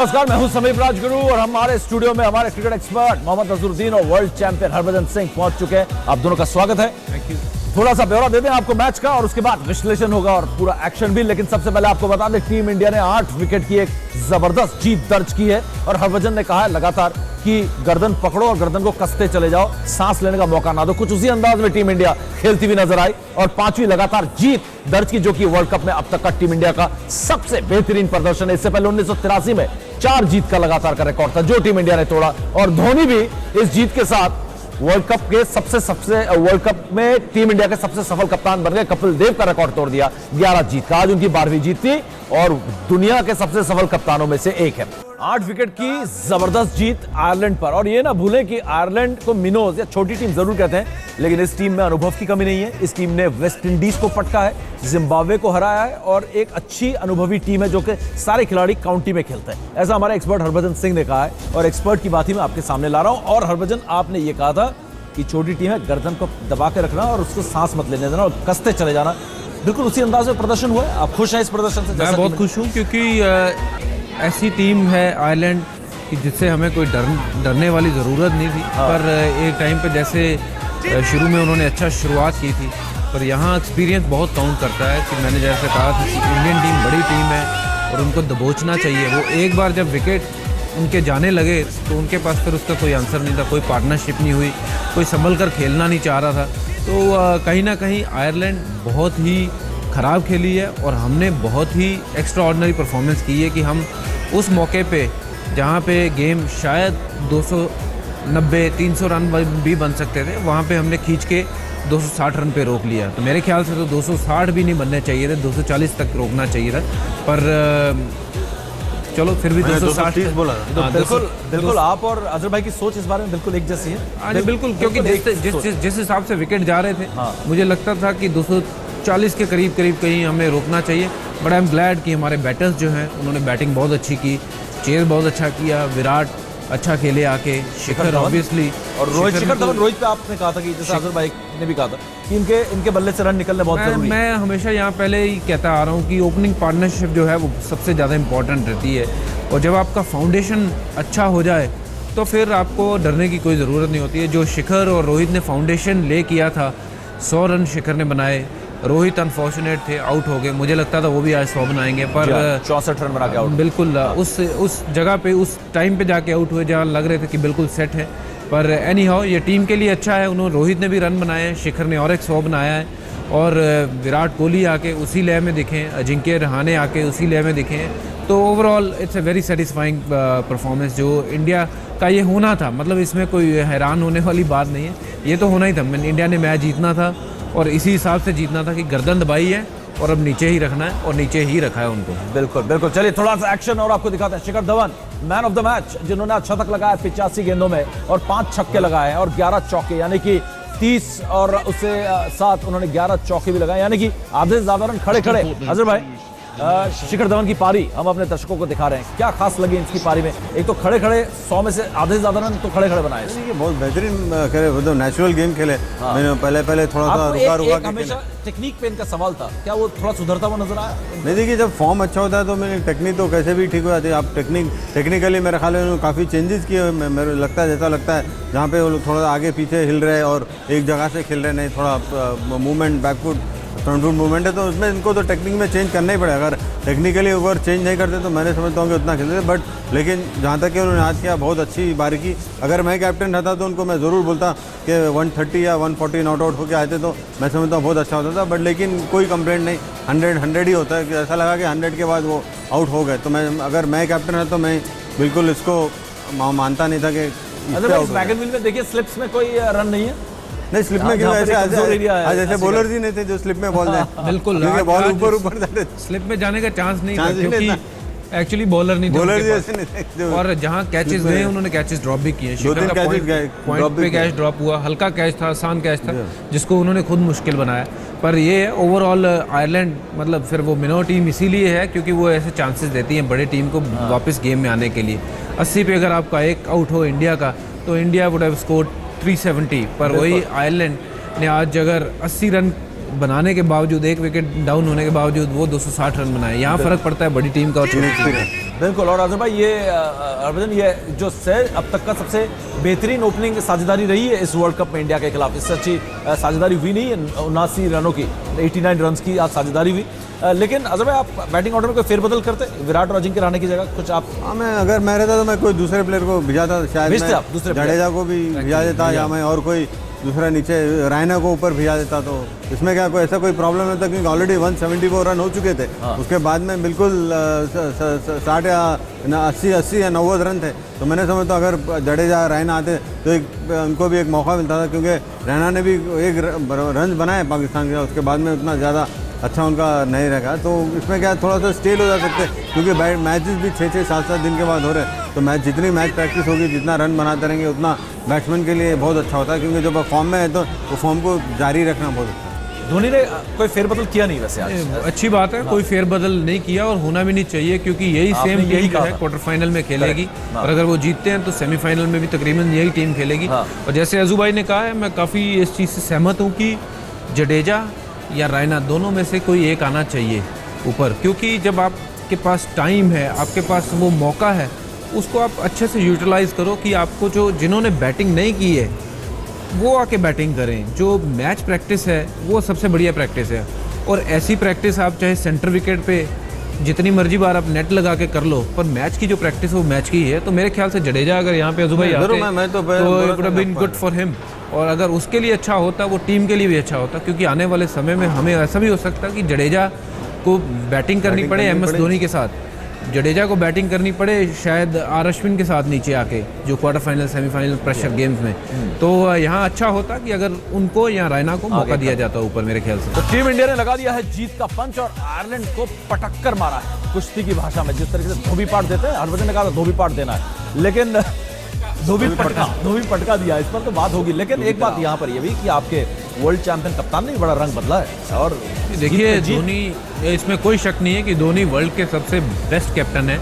नमस्कार, मैं हूं समीप राजगुरु और हमारे स्टूडियो में हमारे क्रिकेट एक्सपर्ट मोहम्मद अजहरुद्दीन और वर्ल्ड चैंपियन हरभजन सिंह पहुंच चुके हैं। आप दोनों का स्वागत है। Thank you. थोड़ा सा ब्यौरा दे दें आपको मैच का और उसके बाद विश्लेषण होगा और पूरा एक्शन भी। लेकिन सबसे पहले आपको बता दें, टीम इंडिया ने 8 विकेट की एक जबरदस्त जीत दर्ज की है और हरभजन ने कहा है लगातार कि गर्दन पकड़ो और गर्दन को कसते चले जाओ, सांस लेने का मौका ना दो। कुछ उसी अंदाज में टीम इंडिया खेलती हुई नजर आई और 5वीं लगातार जीत दर्ज की, जो कि वर्ल्ड कप में अब तक का टीम इंडिया का सबसे बेहतरीन प्रदर्शन है। इससे पहले 1983 में 4 जीत का लगातार का रिकॉर्ड था जो टीम इंडिया ने तोड़ा और धोनी भी इस जीत के साथ वर्ल्ड कप में टीम इंडिया के सबसे सफल कप्तान बन गए। कपिल देव का रिकॉर्ड तोड़ दिया 11 जीत का। आज उनकी 12वीं जीत थी और दुनिया के सबसे सफल कप्तानों में से एक है। 8 विकेट की जबरदस्त जीत आयरलैंड पर। और ये ना भूलें कि आयरलैंड को मिनोज या छोटी टीम जरूर कहते हैं, लेकिन इस टीम में अनुभव की कमी नहीं है। इस टीम ने वेस्ट इंडीज को पटका है, जिम्बाब्वे को हराया है और एक अच्छी अनुभवी टीम है जो कि सारे खिलाड़ी काउंटी में खेलते हैं। ऐसा हमारे एक्सपर्ट हरभजन सिंह ने कहा है और एक्सपर्ट की बात ही मैं आपके सामने ला रहा हूं। और हरभजन, आपने ये कहा था कि छोटी टीम है, गर्दन को दबा के रखना और उसको सांस मत लेने देना और कसते चले जाना। बिल्कुल उसी अंदाज में प्रदर्शन हुआ है। आप खुश हैं इस प्रदर्शन से? मैं बहुत खुश हूँ क्योंकि ऐसी टीम है आयरलैंड कि जिससे हमें कोई डरने वाली ज़रूरत नहीं थी। पर एक टाइम पे जैसे शुरू में उन्होंने अच्छा शुरुआत की थी, पर यहाँ एक्सपीरियंस बहुत काउंट करता है। कि मैंने जैसे कहा था कि इंडियन टीम बड़ी टीम है और उनको दबोचना चाहिए। वो एक बार जब विकेट उनके जाने लगे तो उनके पास फिर उसका कोई आंसर नहीं था, कोई पार्टनरशिप नहीं हुई, कोई संभल कर खेलना नहीं चाह रहा था। तो कहीं ना कहीं आयरलैंड बहुत ही ख़राब खेली है और हमने बहुत ही एक्स्ट्रा ऑर्डिनरी परफॉर्मेंस की है कि हम उस मौके पे जहाँ पे गेम शायद 290-300 रन भी बन सकते थे, वहाँ पे हमने खींच के 260 रन पे रोक लिया। तो मेरे ख्याल से तो 260 भी नहीं बनने चाहिए थे, 240 तक रोकना चाहिए था। पर चलो फिर भी 260 बोला। बिल्कुल आप और अजहर भाई की सोच इस बारे में बिल्कुल एक जैसी है। बिल्कुल, क्योंकि जिस हिसाब से विकेट जा रहे थे, मुझे लगता था कि 240 के करीब कहीं हमें रोकना चाहिए। बट आई एम ग्लैड कि हमारे बैटर्स जो हैं उन्होंने बैटिंग बहुत अच्छी की, चेस बहुत अच्छा किया, विराट अच्छा खेले आके, शिखर ऑब्वियसली और रोहित पे आपने कहा था कि जैसे अजहर भाई ने भी कहा था कि इनके बल्ले से रन निकलने बहुत जरूरी है। मैं हमेशा यहाँ पहले ही कहता आ रहा हूँ कि ओपनिंग पार्टनरशिप जो है वो सबसे ज़्यादा इंपॉर्टेंट रहती है और जब आपका फाउंडेशन अच्छा हो जाए तो फिर आपको डरने की कोई ज़रूरत नहीं होती है। जो शिखर और रोहित ने फाउंडेशन ले किया था, 100 रन शिखर ने बनाए, रोहित अनफॉर्चुनेट थे, आउट हो गए। मुझे लगता था वो भी आज 100 बनाएंगे, पर 64 रन बना के आउट। बिल्कुल उस जगह पे उस टाइम पे जाके आउट हुए जहाँ लग रहे थे कि बिल्कुल सेट है। पर एनी हाउ ये टीम के लिए अच्छा है। उन्होंने रोहित ने भी रन बनाए हैं, शिखर ने और एक 100 बनाया है और विराट कोहली आके उसी लय में दिखे, अजिंक्य रहाणे आके उसी लय में दिखे। तो overall it's a very satisfying performance जो इंडिया का ये होना था। मतलब इसमें कोई हैरान होने वाली बात नहीं है, ये तो होना ही था। इंडिया ने मैच जीतना था और इसी हिसाब से जीतना था कि गर्दन दबाई है और अब नीचे ही रखना है और नीचे ही रखा है उनको। बिल्कुल। चलिए थोड़ा सा एक्शन और आपको दिखाते हैं। Shikhar Dhawan man of the match, जिन्होंने शतक लगाया 85 गेंदों में और 5 छक्के लगाए हैं और 11 चौके, यानी कि 30 और उससे साथ उन्होंने 11 चौके भी लगाए, यानी कि आधे से ज्यादा रन खड़े। अजहर भाई, शिखर धवन की पारी हम अपने दर्शकों को दिखा रहे हैं, क्या खास लगी इसकी पारी में? एक तो खड़े 100 में से आधे से ज्यादा रन तो खड़े बनाए। बहुत बेहतरीन खेले, मतलब नेचुरल गेम खेले। मैंने पहले थोड़ा सा रुका के हमेशा टेक्निक पे इनका सवाल था, क्या वो थोड़ा सुधरता हुआ नजर आया? नहीं, देखिए जब फॉर्म अच्छा होता है तो मेरी टेक्निक तो कैसे भी ठीक हो जाती है। आप टेक्निकली मेरे ख्याल में काफ़ी चेंजेस किए, मेरे लगता है जैसा लगता है जहाँ पे वो लोग थोड़ा आगे पीछे हिल रहे और एक जगह से खेल रहे, नहीं थोड़ा movement back foot front foot movement है, तो उसमें इनको तो टेक्निक में चेंज करना ही पड़ेगा। अगर टेक्निकली अगर चेंज नहीं करते तो मैंने समझता हूँ कि उतना खेलते थे। बट लेकिन जहाँ तक कि उन्होंने आज किया, बहुत अच्छी बारी की। अगर मैं कैप्टन रहता तो उनको मैं ज़रूर बोलता कि 130 या 140 नॉट आउट होकर आते तो मैं समझता हूँ बहुत अच्छा होता था। बट लेकिन कोई कंप्लेंट नहीं, 100 ही होता है कि ऐसा लगा कि 100 के बाद वो आउट हो गए। तो अगर मैं कैप्टन रहता तो मैं बिल्कुल इसको मानता नहीं था कि मैगनविल में देखिए स्लिप्स में कोई रन नहीं है। नहीं, स्लिप में क्यों ऐसे बॉलर ही नहीं थे जो स्लिप में बॉल जाए। बिल्कुल, बॉल ऊपर जाते, स्लिप में जाने का चांस नहीं था क्योंकि एक्चुअली बॉलर नहीं थे और जहाँ कैचेस गए उन्होंने कैचेस ड्रॉप भी किए। पॉइंट पे कैच ड्रॉप हुआ, हल्का कैच था, आसान कैच था जिसको उन्होंने खुद मुश्किल बनाया। पर ये ओवरऑल आयरलैंड मतलब फिर वो मिनो टीम इसीलिए है क्योंकि वो ऐसे चांसेस देती हैं बड़े टीम को वापस गेम में आने के लिए। 80 पे अगर आपका एक आउट हो इंडिया का तो इंडिया वुड हैव स्कोर्ड 370, पर वही आयरलैंड ने आज अगर 80 रन बनाने के बावजूद, 1 विकेट डाउन होने के बावजूद वो 260 रन बनाए। यहाँ फ़र्क पड़ता है बड़ी टीम का और छोटी टीम का। बिल्कुल। और अजहर भाई, ये हरभजन, ये जो अब तक का सबसे बेहतरीन ओपनिंग साझेदारी रही है इस वर्ल्ड कप में इंडिया के खिलाफ। इससे अच्छी साझेदारी हुई नहीं है। 79 रनों की, 89 रन की आज साझेदारी हुई। लेकिन अजहर भाई, आप बैटिंग ऑर्डर में कोई फेरबदल करते विराट और अजिंक्य रहाणे की जगह कुछ आप? हाँ, मैं अगर मैं रहता तो मैं कोई दूसरे प्लेयर को भिजाता, शायद मैं जडेजा को भी भिजा देता, या मैं और कोई दूसरा नीचे रैना को ऊपर भिजा देता। तो इसमें क्या कोई ऐसा कोई प्रॉब्लम नहीं था, क्योंकि ऑलरेडी 174 रन हो चुके थे। उसके बाद में बिल्कुल 60 या 80 या 90 रन थे। तो मैंने समझता अगर जडेजा रैना आते तो उनको भी एक मौका मिलता था, क्योंकि रैना ने भी 1 रन बनाए पाकिस्तान के, उसके बाद में उतना ज़्यादा अच्छा उनका नहीं रहेगा। तो इसमें क्या थोड़ा सा स्टेल हो जा सकते, क्योंकि मैचेस भी 6-6, 7-7 दिन के बाद हो रहे हैं। तो जितनी मैच प्रैक्टिस होगी, जितना रन बनाते रहेंगे, उतना बैट्समैन के लिए बहुत अच्छा होता है, क्योंकि जब फॉर्म में है तो वो फॉर्म को जारी रखना बहुत अच्छा है। धोनी ने कोई फेरबदल किया नहीं वैसे आज? अच्छी बात है, कोई फेरबदल नहीं किया और होना भी नहीं चाहिए, क्योंकि यही सेम टीम जो है क्वार्टर फाइनल में खेलेगी। और अगर वो जीतते हैं तो सेमीफाइनल में भी तकरीबन यही टीम खेलेगी। और जैसे अजू भाई ने कहा है, मैं काफ़ी इस चीज़ से सहमत हूँ कि जडेजा या रैना दोनों में से कोई एक आना चाहिए ऊपर, क्योंकि जब आपके पास टाइम है, आपके पास वो मौका है, उसको आप अच्छे से यूटिलाइज़ करो कि आपको जिन्होंने बैटिंग नहीं की है वो आके बैटिंग करें। जो मैच प्रैक्टिस है वो सबसे बढ़िया प्रैक्टिस है, और ऐसी प्रैक्टिस आप चाहे सेंटर विकेट पे जितनी मर्जी बार आप नेट लगा के कर लो, पर मैच की जो प्रैक्टिस वो मैच की है। तो मेरे ख्याल से जडेजा अगर यहाँ पे अजू भाई आते तो it would have been good for him. और अगर उसके लिए अच्छा होता, वो टीम के लिए भी अच्छा होता, क्योंकि आने वाले समय में हमें ऐसा भी हो सकता कि जडेजा को बैटिंग करनी पड़े MS धोनी के साथ, जडेजा को बैटिंग करनी पड़े शायद R अश्विन के साथ नीचे आके, जो quarter final semifinal pressure games में। तो यहाँ अच्छा होता कि अगर उनको या रैना को मौका दिया जाता ऊपर, मेरे ख्याल से। तो टीम इंडिया ने लगा दिया है जीत का पंच और आयरलैंड को पटक कर मारा है। कुश्ती की भाषा में जिस तरीके से धोबी पाट देते हैं, हरभजन ने कहा था धोबी पाट देना है, लेकिन धोबी पटका दिया। इस पर तो बात होगी, लेकिन एक बात यहाँ पर ये भी कि आपके वर्ल्ड चैंपियन कप्तान ने बड़ा रंग बदला है। और देखिए, धोनी, इसमें कोई शक नहीं है कि धोनी वर्ल्ड के सबसे बेस्ट कैप्टन है,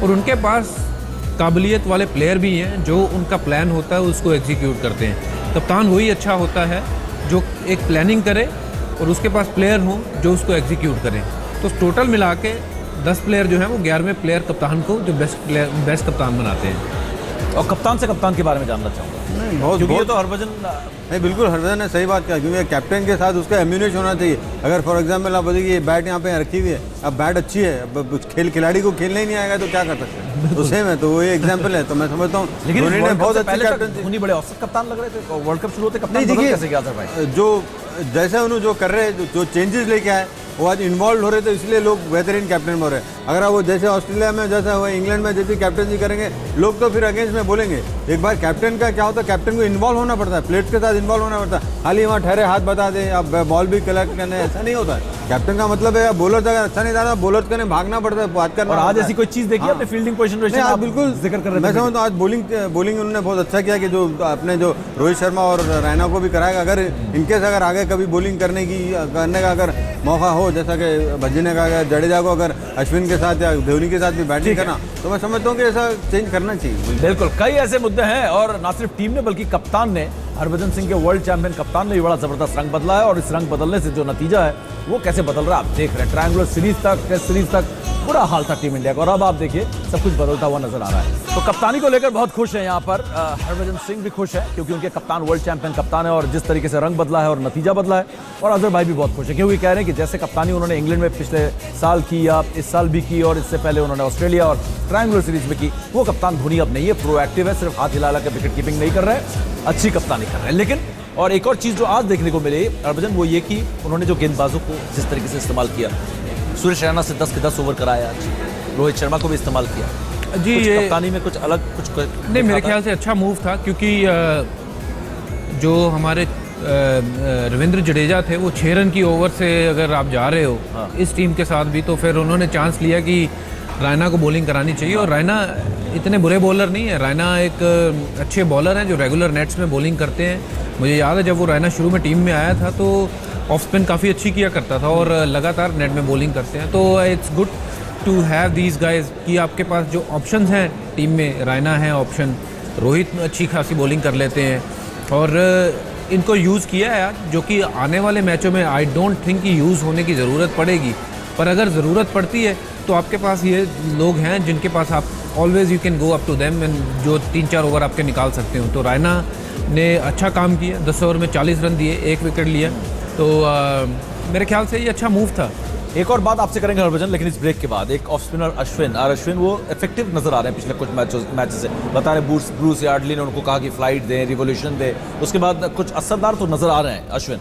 और उनके पास काबिलियत वाले प्लेयर भी हैं जो उनका प्लान होता है उसको एग्जीक्यूट करते हैं। कप्तान वही अच्छा होता है जो एक प्लानिंग करे और उसके पास प्लेयर हों जो उसको एग्जीक्यूट करें। तो टोटल मिला के 10 प्लेयर जो हैं वो 11वें प्लेयर कप्तान को जो बेस्ट कप्तान बनाते हैं। और कप्तान से कप्तान के बारे में जानना चाहूँगा। नहीं, बहुत तो हरभजन नहीं, बिल्कुल हरभजन ने सही बात कहा, क्योंकि कैप्टन के साथ उसका एम्यूनेशन होना चाहिए। अगर फॉर एग्जांपल आप बताइए बैट यहाँ पे रखी हुई है, अब बैट अच्छी है, अब खिलाड़ी को खेलने ही नहीं आएगा तो क्या कर सकते हैं? तो सेम है, तो वो एग्जाम्पल है। तो मैं समझता हूँ धोनी ने बहुत अच्छे कैप्टन, धोनी बड़े औसत कप्तान लग रहे थे। वर्ल्ड कप शुरू होते कप्तान कैसे गया था भाई? जो जैसे उन्होंने जो कर रहे हैं, जो चेंजेस लेके आए, वो आज इन्वॉल्व हो रहे थे, इसलिए लोग बेहतरीन कैप्टन हो रहे हैं। अगर वो जैसे ऑस्ट्रेलिया में जैसा हुआ, इंग्लैंड में जैसी कैप्टनसी करेंगे, लोग तो फिर अगेंस्ट में बोलेंगे। एक बार कैप्टन का क्या होता है, कैप्टन को इन्वॉल्व होना पड़ता है, प्लेयर्स के साथ इन्वॉल्व होना पड़ता है। खाली वहाँ ठहरे हाथ बता दें, अब बॉल भी कलेक्ट करने, ऐसा नहीं होता है। कैप्टन का मतलब है बॉलर अगर अच्छा नहीं था, बॉलर करने भागना पड़ता है, बात करना। और आज ऐसी कोई चीज देखी आपने फील्डिंग पोजीशन? आप बिल्कुल जिक्र कर रहे हैं। मैं समझता हूँ आज बॉलिंग उन्होंने बहुत अच्छा किया, कि जो अपने जो रोहित शर्मा और रैना को भी कराएगा। अगर इनकेस अगर आगे कभी बॉलिंग करने का अगर मौका हो, जैसा कि भज्जी ने कहा, जडेजा को अगर अश्विन के साथ या धोनी के साथ भी बैटिंग करना, तो मैं समझता हूँ कि ऐसा चेंज करना चाहिए। बिल्कुल, कई ऐसे मुद्दे हैं, और ना सिर्फ टीम ने बल्कि कप्तान ने, हरभजन सिंह के वर्ल्ड चैंपियन कप्तान ने भी बड़ा जबरदस्त रंग बदला है। और इस रंग बदलने से जो नतीजा है वो कैसे बदल रहा है आप देख रहे हैं। ट्रायंगुलर सीरीज तक, टेस्ट सीरीज तक बुरा हाल था टीम इंडिया का, और अब आप देखिए सब कुछ बदलता हुआ नजर आ रहा है। तो कप्तानी को लेकर बहुत खुश हैं यहाँ पर हरभजन सिंह भी खुश है, क्योंकि उनके कप्तान वर्ल्ड चैंपियन कप्तान है, और जिस तरीके से रंग बदला है और नतीजा बदला है। और अजहर भाई भी बहुत खुश है, क्योंकि कह रहे हैं कि जैसे कप्तानी उन्होंने इंग्लैंड में पिछले साल की, या इस साल भी की, और इससे पहले उन्होंने ऑस्ट्रेलिया और ट्रायंगुलर सीरीज में की, वो कप्तान धोनी अब नहीं है। प्रोएक्टिव है, सिर्फ हाथ हिला के विकेट कीपिंग नहीं कर रहे हैं, अच्छी कप्तानी कर रहे हैं। लेकिन और एक और चीज जो आज देखने को मिली हरभजन, वो ये कि उन्होंने जो गेंदबाजों को जिस तरीके से इस्तेमाल किया, सुरेश रैना से 10 के 10 ओवर कराया, रोहित शर्मा को भी इस्तेमाल किया जी। ये कप्तानी में कुछ अलग कुछ नहीं, मेरे ख्याल से अच्छा मूव था, क्योंकि जो हमारे रविंद्र जडेजा थे वो 6 रन की ओवर से अगर आप जा रहे हो इस टीम के साथ भी, तो फिर उन्होंने चांस लिया कि रैना को बॉलिंग करानी चाहिए। और रैना इतने बुरे बॉलर नहीं है, रैना एक अच्छे बॉलर हैं जो रेगुलर नेट्स में बॉलिंग करते हैं। मुझे याद है जब वो रैना शुरू में टीम में आया था तो ऑफ स्पिन काफ़ी अच्छी किया करता था, और लगातार नेट में बॉलिंग करते हैं। तो it's good to have these guys कि आपके पास जो ऑप्शंस हैं टीम में, रैना है ऑप्शन, रोहित अच्छी खासी बॉलिंग कर लेते हैं, और इनको यूज़ किया है आज, जो कि आने वाले मैचों में आई डोंट थिंक कि यूज़ होने की ज़रूरत पड़ेगी, पर अगर ज़रूरत पड़ती है तो आपके पास ये लोग हैं जिनके पास आप always you can go up to them and जो 3-4 ओवर आपके निकाल सकते हो। तो रैना ने अच्छा काम किया, 10 ओवर में 40 रन दिए, 1 विकेट लिया, तो मेरे ख्याल से ये अच्छा मूव था। एक और बात आपसे करेंगे हरभजन, लेकिन इस ब्रेक के बाद एक ऑफ स्पिनर अश्विन वो इफेक्टिव नजर आ रहे हैं पिछले कुछ मैच से। बता रहे ब्रूस यार्डली ने उनको कहा कि फ्लाइट दें, रिवोल्यूशन दें, उसके बाद कुछ असरदार तो नजर आ रहे हैं अश्विन।